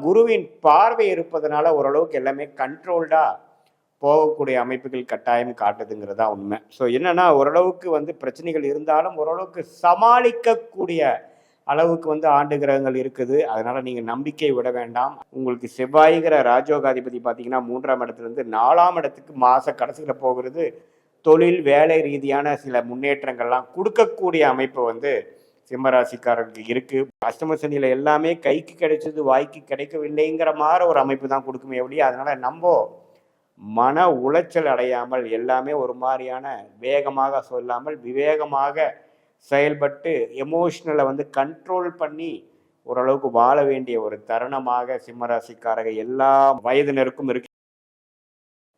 குருவின் பார்வை இருப்பதனால ஓரளவுக்கு எல்லாமே கண்ட்ரோல்டாக போகக்கூடிய அமைப்புகள் கட்டாயம் காட்டுதுங்கிறது தான் உண்மை. ஸோ என்னன்னா ஓரளவுக்கு பிரச்சனைகள் இருந்தாலும் ஓரளவுக்கு சமாளிக்கக்கூடிய அளவுக்கு ஆண்டு கிரகங்கள் இருக்குது. அதனால நீங்கள் நம்பிக்கை விட வேண்டாம். உங்களுக்கு செவ்வாய்கிற ராஜோகாதிபதி பார்த்தீங்கன்னா 3ஆம் இடத்துலேருந்து 4ஆம் இடத்துக்கு மாத கடைசியில் போகிறது. தொழில் வேலை ரீதியான சில முன்னேற்றங்கள்லாம் கொடுக்கக்கூடிய அமைப்பு சிம்மராசிக்காரர்களுக்கு இருக்கு. அஷ்டம சனியில எல்லாமே கைக்கு கிடைச்சது வாய்க்கு கிடைக்கவில்லைங்கிற மாதிரி ஒரு அமைப்பு தான் கொடுக்குமே ஒழிய, அதனால நம்ம மன உளைச்சல் அடையாமல் எல்லாமே ஒரு மாதிரியான வேகமாக சொல்லாமல் விவேகமாக செயல்பட்டு எமோஷ்னலை கண்ட்ரோல் பண்ணி ஓரளவுக்கு வாழ வேண்டிய ஒரு தருணமாக சிம்மராசிக்காரங்க எல்லா வயதினருக்கும் இருக்கு.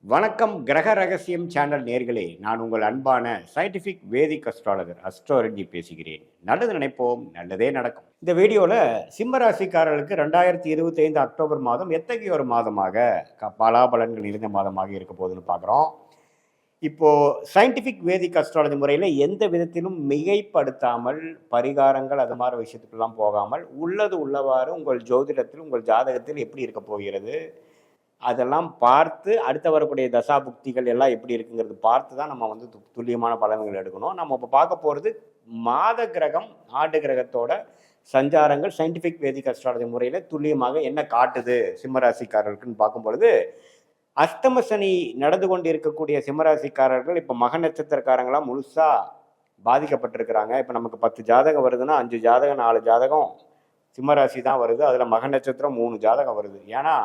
வணக்கம் கிரக ரகசியம் சேனல் நேர்களே, நான் உங்கள் அன்பான சயின்டிஃபிக் வேதிக் அஸ்ட்ராலஜர் அஸ்ட்ரோரஞ்சி பேசுகிறேன். நல்லது நினைப்போம், நல்லதே நடக்கும். இந்த வீடியோவில் சிம்மராசிக்காரர்களுக்கு 2025 அக்டோபர் மாதம் எத்தகைய ஒரு மாதமாக பலாபலன்கள் நிறைந்த மாதமாக இருக்க போகுதுன்னு பார்க்குறோம். இப்போது சயின்டிஃபிக் வேதிக் அஸ்ட்ராலஜி முறையில் எந்த விதத்திலும் மிகைப்படுத்தாமல் பரிகாரங்கள் அது மாதிரி விஷயத்துக்கெல்லாம் போகாமல் உள்ளது உள்ளவாறு உங்கள் ஜோதிடத்தில் உங்கள் ஜாதகத்தில் எப்படி இருக்க போகிறது அதெல்லாம் பார்த்து அடுத்த வரக்கூடிய தசா புக்திகள் எல்லாம் எப்படி இருக்குங்கிறது பார்த்து தான் நம்ம துல்லியமான பலன்கள் எடுக்கணும். நம்ம இப்போ பார்க்க போகிறது மாத கிரகம் ஆண்டு கிரகத்தோட சஞ்சாரங்கள் சயின்டிஃபிக் வேதிக் அஸ்ட்ராலஜி முறையில் துல்லியமாக என்ன காட்டுது சிம்மராசிக்காரர்களுக்குன்னு பார்க்கும்பொழுது, அஷ்டம சனி நடந்து கொண்டு இருக்கக்கூடிய சிம்மராசிக்காரர்கள் இப்போ மக நட்சத்திரக்காரங்களாம் முழுசாக பாதிக்கப்பட்டிருக்கிறாங்க. இப்போ நமக்கு 10 ஜாதகம் வருதுன்னா 5 ஜாதகம் 4 ஜாதகம் சிம்மராசி தான் வருது. அதில் மக நட்சத்திரம் 3 ஜாதகம் வருது. ஏன்னா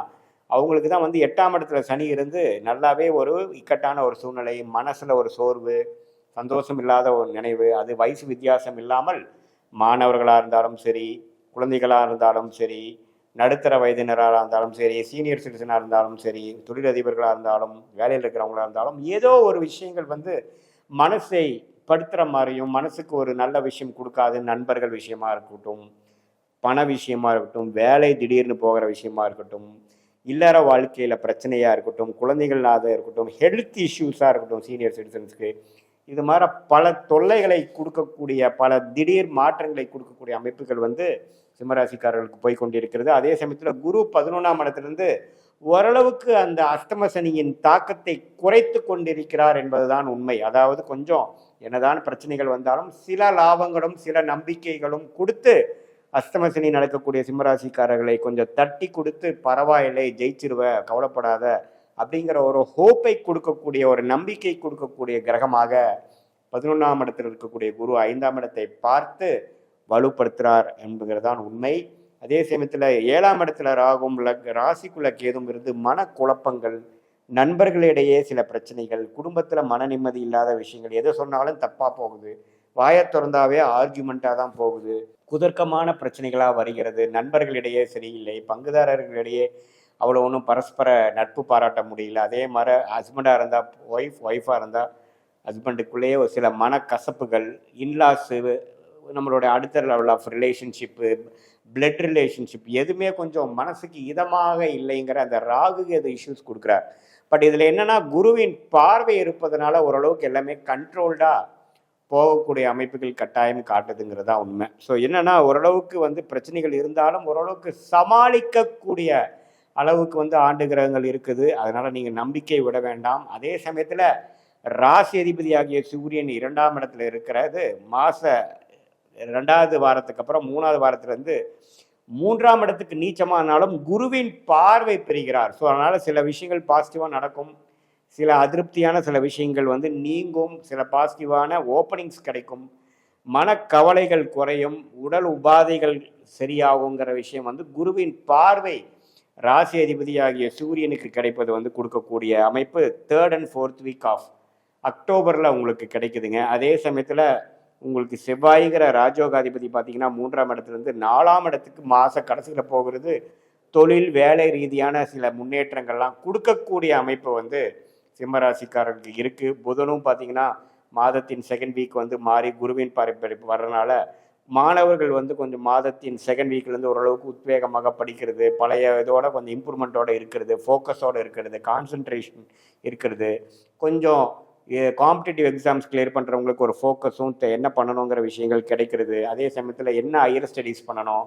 அவங்களுக்கு தான் 8ஆம் இடத்துல சனி இருந்து நல்லாவே ஒரு இக்கட்டான ஒரு சூழ்நிலை, மனசில் ஒரு சோர்வு, சந்தோஷம் இல்லாத ஒரு நினைவு, அது வயசு வித்தியாசம் இல்லாமல் மாணவர்களாக இருந்தாலும் சரி, குழந்தைகளாக இருந்தாலும் சரி, நடுத்தர வயதினராக இருந்தாலும் சரி, சீனியர் சிட்டிசனாக இருந்தாலும் சரி, தொழிலதிபர்களாக இருந்தாலும் வேலையில் இருக்கிறவங்களாக இருந்தாலும் ஏதோ ஒரு விஷயங்கள் மனசை படுத்துகிற மாதிரியும் மனசுக்கு ஒரு நல்ல விஷயம் கொடுக்காது. நண்பர்கள் விஷயமா இருக்கட்டும், பண விஷயமா இருக்கட்டும், வேலை திடீர்னு போகிற விஷயமா இருக்கட்டும், இல்லற வாழ்க்கையில் பிரச்சனையாக இருக்கட்டும், குழந்தைகளாக இருக்கட்டும், ஹெல்த் இஷ்யூஸாக இருக்கட்டும், சீனியர் சிட்டிசன்ஸ்க்கு இது மாதிரி பல தொல்லைகளை கொடுக்கக்கூடிய பல திடீர் மாற்றங்களை கொடுக்கக்கூடிய அமைப்புகள் சிம்மராசிக்காரர்களுக்கு போய் கொண்டிருக்கிறது. அதே சமயத்தில் குரு 11ஆம் இடத்திலிருந்து ஓரளவுக்கு அந்த அஷ்டம சனியின் தாக்கத்தை குறைத்து கொண்டிருக்கிறார் என்பதுதான் உண்மை. அதாவது கொஞ்சம் என்னதான் பிரச்சனைகள் வந்தாலும் சில லாபங்களும் சில நம்பிக்கைகளும் கொடுத்து அஷ்டமசனி நடக்கக்கூடிய சிம்மராசிக்காரர்களை கொஞ்சம் தட்டி கொடுத்து பரவாயில்லை ஜெயிச்சிருவ கவலைப்படாத அப்படிங்கிற ஒரு ஹோப்பை கொடுக்கக்கூடிய ஒரு நம்பிக்கை கொடுக்கக்கூடிய கிரகமாக 11ஆம் இடத்தில் இருக்கக்கூடிய குரு 5ஆம் இடத்தை பார்த்து வலுப்படுத்துகிறார் என்பதுதான் உண்மை. அதே சமயத்தில் 7ஆம் இடத்துல ராகும் ராசிக்குள்ள கேதும் இருந்து மனக்குழப்பங்கள், நண்பர்களிடையே சில பிரச்சனைகள், குடும்பத்தில் மன நிம்மதி இல்லாத விஷயங்கள், எதை சொன்னாலும் தப்பாக போகுது, வாயை திறந்தாவே ஆர்கியூமெண்ட்டாக தான் போகுது, குதர்க்கமான பிரச்சனைகளாக வருகிறது, நண்பர்களிடையே சரியில்லை, பங்குதாரர்களிடையே அவ்வளோ ஒன்றும் பரஸ்பர நட்பு பாராட்ட முடியல. அதே மாதிரி ஹஸ்பண்டாக இருந்தால் ஒய்ஃபாக இருந்தால் ஹஸ்பண்டுக்குள்ளேயே ஒரு சில மனக்கசப்புகள், இன்லாஸு, நம்மளுடைய அடுத்த level of relationship, blood relationship எதுவுமே கொஞ்சம் மனசுக்கு இதமாக இல்லைங்கிற அந்த ராகு அது இஷ்யூஸ் கொடுக்குறார். பட் இதில் என்னென்னா குருவின் பார்வை இருப்பதனால ஓரளவுக்கு எல்லாமே கண்ட்ரோல்டாக போகக்கூடிய அமைப்புகள் கட்டாயம் காட்டுதுங்கிறது தான் உண்மை. ஸோ என்னென்னா ஓரளவுக்கு பிரச்சனைகள் இருந்தாலும் ஓரளவுக்கு சமாளிக்கக்கூடிய அளவுக்கு ஆண்டு கிரகங்கள் இருக்குது. அதனால் நீங்கள் நம்பிக்கை விட வேண்டாம். அதே சமயத்தில் ராசி அதிபதி ஆகிய சூரியன் 2ஆம் இடத்துல இருக்கிறது மாத 2வது வாரத்துக்கு அப்புறம் 3வது வாரத்துலேருந்து 3ஆம் இடத்துக்கு நீச்சமானாலும் குருவின் பார்வை பெறுகிறார். ஸோ அதனால் சில விஷயங்கள் பாசிட்டிவாக நடக்கும், சில அதிருப்தியான சில விஷயங்கள் நீங்கும், சில பாசிட்டிவான ஓப்பனிங்ஸ் கிடைக்கும், மனக்கவலைகள் குறையும், உடல் உபாதைகள் சரியாகுங்கிற விஷயம் குருவின் பார்வை ராசி அதிபதி ஆகிய சூரியனுக்கு கிடைப்பது கொடுக்கக்கூடிய அமைப்பு 3rd and 4th week of அக்டோபரில் உங்களுக்கு கிடைக்குதுங்க. அதே சமயத்தில் உங்களுக்கு செவ்வாய்கிற ராஜோகாதிபதி பார்த்தீங்கன்னா 3ஆம் இடத்துலேருந்து 4ஆம் இடத்துக்கு மாத கடைசியில் போகிறது. தொழில் வேலை ரீதியான சில முன்னேற்றங்கள்லாம் கொடுக்கக்கூடிய அமைப்பு சிம்மராசிக்காரர்களுக்கு இருக்குது. புதனும் பார்த்தீங்கன்னா மாதத்தின் 2nd வீக் மாறி குருவின் பரப்பரிப்பு வர்றதுனால மாணவர்கள் கொஞ்சம் மாதத்தின் 2nd வீக்லேருந்து ஓரளவுக்கு உத்வேகமாக படிக்கிறது, பழைய இதோட கொஞ்சம் இம்ப்ரூவ்மெண்ட்டோடு இருக்கிறது, ஃபோக்கஸோடு இருக்கிறது, கான்சன்ட்ரேஷன் இருக்கிறது, கொஞ்சம் காம்படிட்டிவ் எக்ஸாம்ஸ் கிளியர் பண்ணுறவங்களுக்கு ஒரு ஃபோக்கஸும் என்ன பண்ணணுங்கிற விஷயங்கள் கிடைக்கிறது. அதே சமயத்தில் என்ன ஹையர் ஸ்டடீஸ் பண்ணணும்,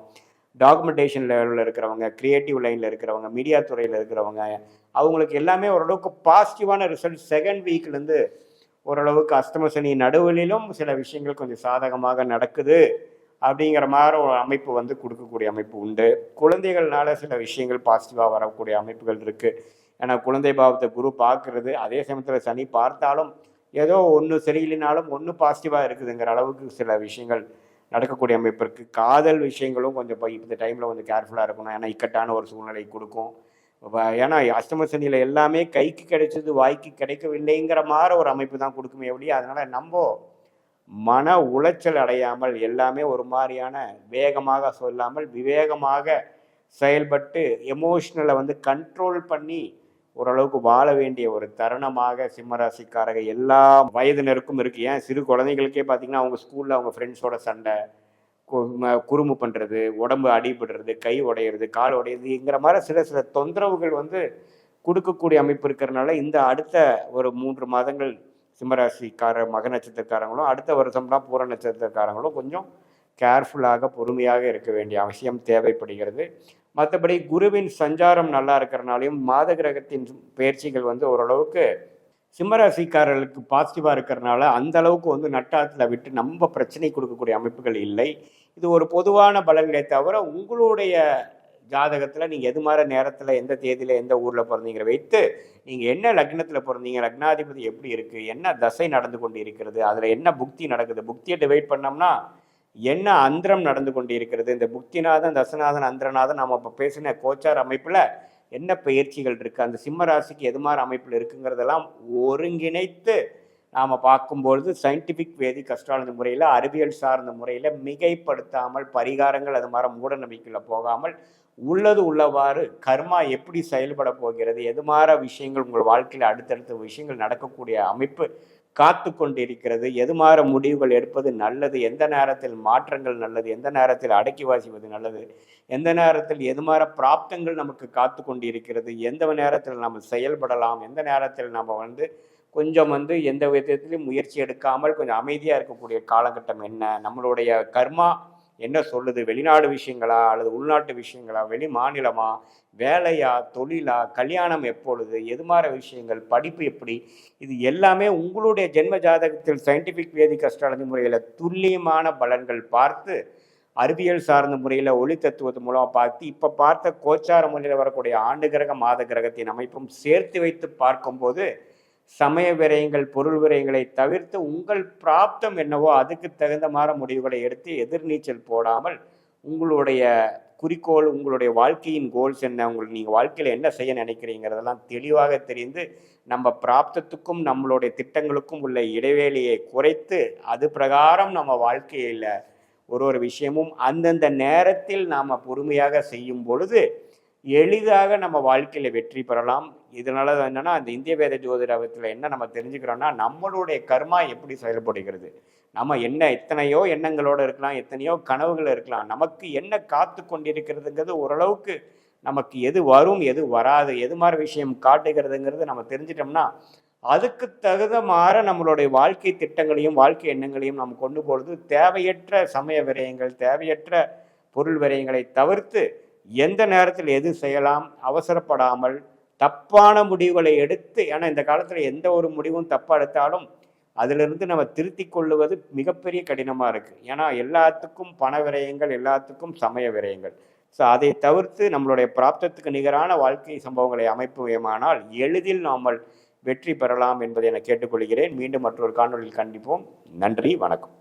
டாக்குமெண்டேஷன் லெவலில் இருக்கிறவங்க, கிரியேட்டிவ் லைனில் இருக்கிறவங்க, மீடியா துறையில் இருக்கிறவங்க, அவங்களுக்கு எல்லாமே ஓரளவுக்கு பாசிட்டிவான ரிசல்ட் செகண்ட் வீக்லேருந்து ஓரளவுக்கு அஸ்தம சனி நடுவிலும் சில விஷயங்கள் கொஞ்சம் சாதகமாக நடக்குது அப்படிங்கிற மாதிரி ஒரு அமைப்பு வந்து கொடுக்கக்கூடிய அமைப்பு உண்டு. குழந்தைகள்னால சில விஷயங்கள் பாசிட்டிவாக வரக்கூடிய அமைப்புகள் இருக்குது. ஏன்னா குழந்தை பாவத்தை குரு பார்க்கறது, அதே சமயத்தில் சனி பார்த்தாலும் ஏதோ ஒன்று சரியில்லைனாலும் ஒன்று பாசிட்டிவாக இருக்குதுங்கிற அளவுக்கு சில விஷயங்கள் நடக்கக்கூடிய அமைப்பு இருக்குது. காதல் விஷயங்களும் கொஞ்சம் இப்போ இந்த டைமில் கொஞ்சம் கேர்ஃபுல்லாக இருக்கணும். ஏன்னா இக்கட்டான ஒரு சூழ்நிலை கொடுக்கும். ஏன்னா அஷ்டம சனியில் எல்லாமே கைக்கு கிடைச்சது வாய்க்கு கிடைக்கவில்லைங்கிற மாதிரி ஒரு அமைப்பு தான் கொடுக்குமே ஒழிய, அதனால் நம்ம மன உளைச்சல் அடையாமல் எல்லாமே ஒரு மாதிரியான வேகமாக சொல்லாமல் விவேகமாக செயல்பட்டு எமோஷ்னலை வந்து கண்ட்ரோல் பண்ணி ஓரளவுக்கு வாழ வேண்டிய ஒரு தருணமாக சிம்மராசிக்காரங்க எல்லா வயதினருக்கும் இருக்குது. ஏன் சிறு குழந்தைங்களுக்கே பார்த்தீங்கன்னா அவங்க ஸ்கூலில் அவங்க ஃப்ரெண்ட்ஸோட சண்டை, குறும்பு பண்ணுறது, உடம்பு அடிபடுறது, கை உடையிறது, கால் உடையிறதுங்கிற மாதிரி சில சில தொந்தரவுகள் வந்து கொடுக்கக்கூடிய அமைப்பு இருக்கிறனால இந்த அடுத்த ஒரு 3 மாதங்கள் மக நட்சத்திரக்காரங்களும் அடுத்த வருஷம்லாம் பூர நட்சத்திரக்காரங்களும் கொஞ்சம் கேர்ஃபுல்லாக பொறுமையாக இருக்க வேண்டிய அவசியம் தேவைப்படுகிறது. மற்றபடி குருவின் சஞ்சாரம் நல்லா இருக்கிறனாலையும் மாத கிரகத்தின் பயிற்சிகள் வந்து ஓரளவுக்கு சிம்மராசிக்காரர்களுக்கு பாசிட்டிவாக இருக்கிறனால அந்த அளவுக்கு வந்து நட்டாத்தில் விட்டு நம்ம பிரச்சனை கொடுக்கக்கூடிய அமைப்புகள் இல்லை. இது ஒரு பொதுவான பலன்களை தவிர உங்களுடைய ஜாதகத்தில் நீங்கள் எது மாதிரி நேரத்தில் எந்த தேதியில் எந்த ஊரில் பிறந்தீங்கிற வைத்து நீங்கள் என்ன லக்னத்தில் பிறந்தீங்க, லக்னாதிபதி எப்படி இருக்குது, என்ன தசை நடந்து கொண்டு இருக்கிறது, அதில் என்ன புக்தி நடக்குது, புக்தியை டிவைட் பண்ணோம்னா என்ன அந்திரம் நடந்து கொண்டு இருக்கிறது, இந்த புக்திநாதன் தசநாதன் அந்திரநாதன் நம்ம இப்போ பேசின கோச்சார் அமைப்பில் என்ன பயிற்சிகள் இருக்குது, அந்த சிம்ம ராசிக்கு எது மாதிரி அமைப்பில் இருக்குங்கிறதெல்லாம் ஒருங்கிணைத்து நாம் பார்க்கும்பொழுது சயின்டிஃபிக் வேதிக் அஸ்ட்ராலஜி முறையில் அறிவியல் சார்ந்த முறையில் மிகைப்படுத்தாமல் பரிகாரங்கள் அது மாதிரி மூட நம்பிக்கையில் போகாமல் உள்ளது உள்ளவாறு கர்மா எப்படி செயல்பட போகிறது, எது மாதிரி விஷயங்கள் உங்கள் வாழ்க்கையில் அடுத்தடுத்த விஷயங்கள் நடக்கக்கூடிய அமைப்பு காத்து கொண்டிருக்கிறது, எது மாதிரி முடிவுகள் எடுப்பது நல்லது, எந்த நேரத்தில் மாற்றங்கள் நல்லது, எந்த நேரத்தில் அடக்கி வாசிப்பது நல்லது, எந்த நேரத்தில் எது மாதிரி பிராப்தங்கள் நமக்கு காத்து கொண்டிருக்கிறது, எந்த நேரத்தில் நம்ம செயல்படலாம், எந்த நேரத்தில் நம்ம வந்து கொஞ்சம் வந்து எந்த விதத்திலையும் முயற்சி எடுக்காமல் கொஞ்சம் அமைதியாக இருக்கக்கூடிய காலகட்டம் என்ன, நம்மளுடைய கர்மா என்ன சொல்லுது, வெளிநாடு விஷயங்களா அல்லது உள்நாட்டு விஷயங்களா, வெளி மாநிலமா, வேலையா, தொழிலா, கல்யாணம் எப்பொழுது, எது மாதிரி விஷயங்கள், படிப்பு எப்படி, இது எல்லாமே உங்களுடைய ஜென்ம ஜாதகத்தில் சயின்டிஃபிக் வேதிக் அஸ்ட்ராலஜி முறையில் துல்லியமான பலன்கள் பார்த்து அறிவியல் சார்ந்த முறையில் ஒளி தத்துவத்து மூலமாக பார்த்து இப்போ பார்த்த கோச்சார முறையில் வரக்கூடிய ஆண்டு கிரக மாத கிரகத்தின் அமைப்பும் சேர்த்து வைத்து பார்க்கும்போது சமய விரயங்கள் பொருள் விரயங்களை தவிர்த்து உங்கள் பிராப்தம் என்னவோ அதுக்கு தகுந்த மாதிரி முடிவுகளை எடுத்து எதிர்நீச்சல் போடாமல் உங்களுடைய குறிக்கோள், உங்களுடைய வாழ்க்கையின் கோல்ஸ் என்ன, நீங்கள் வாழ்க்கையில் என்ன செய்ய நினைக்கிறீங்கிறதெல்லாம் தெளிவாக தெரிந்து நம்ம பிராப்தத்துக்கும் நம்மளுடைய திட்டங்களுக்கும் உள்ள இடைவேளையை குறைத்து அது பிரகாரம் நம்ம வாழ்க்கையில் ஒரு விஷயமும் அந்தந்த நேரத்தில் நாம் பொறுமையாக செய்யும் பொழுது எளிதாக நம்ம வாழ்க்கையில் வெற்றி பெறலாம். இதனால என்னன்னா அந்த இந்திய வேத ஜோதிடத்தில் என்ன நம்ம தெரிஞ்சுக்கிறோம்னா நம்மளுடைய கர்மா எப்படி செயல்படுகிறது, நம்ம என்ன எத்தனையோ எண்ணங்களோடு இருக்கலாம், எத்தனையோ கனவுகள் இருக்கலாம், நமக்கு என்ன காத்து கொண்டிருக்கிறதுங்கிறது ஓரளவுக்கு நமக்கு எது வரும் எது வராது எது மாதிரி விஷயம் காட்டுகிறதுங்கிறது நம்ம தெரிஞ்சிட்டோம்னா அதுக்கு தகுந்த மாற நம்மளுடைய வாழ்க்கை திட்டங்களையும் வாழ்க்கை எண்ணங்களையும் நம்ம கொண்டு போகிறது தேவையற்ற சமய விரயங்கள் தேவையற்ற பொருள் விரயங்களை தவிர்த்து எந்த நேரத்தில் எது செய்யலாம் அவசரப்படாமல் தப்பான முடிவுகளை எடுத்து, ஏன்னா இந்த காலத்தில் எந்த ஒரு முடிவும் தப்பாக எடுத்தாலும் அதிலிருந்து நம்ம திருத்தி கொள்ளுவது மிகப்பெரிய கடினமாக இருக்குது. ஏன்னா எல்லாத்துக்கும் பண விரயங்கள், எல்லாத்துக்கும் சமய விரயங்கள். ஸோ அதை தவிர்த்து நம்மளுடைய பிராப்தத்துக்கு நிகரான வாழ்க்கை சம்பவங்களை அமைப்புவேமானால் எளிதில் நாம் வெற்றி பெறலாம் என்பதை என கேட்டுக்கொள்கிறேன். மீண்டும் மற்றொரு காணொலியில் கண்டிப்போம். நன்றி, வணக்கம்.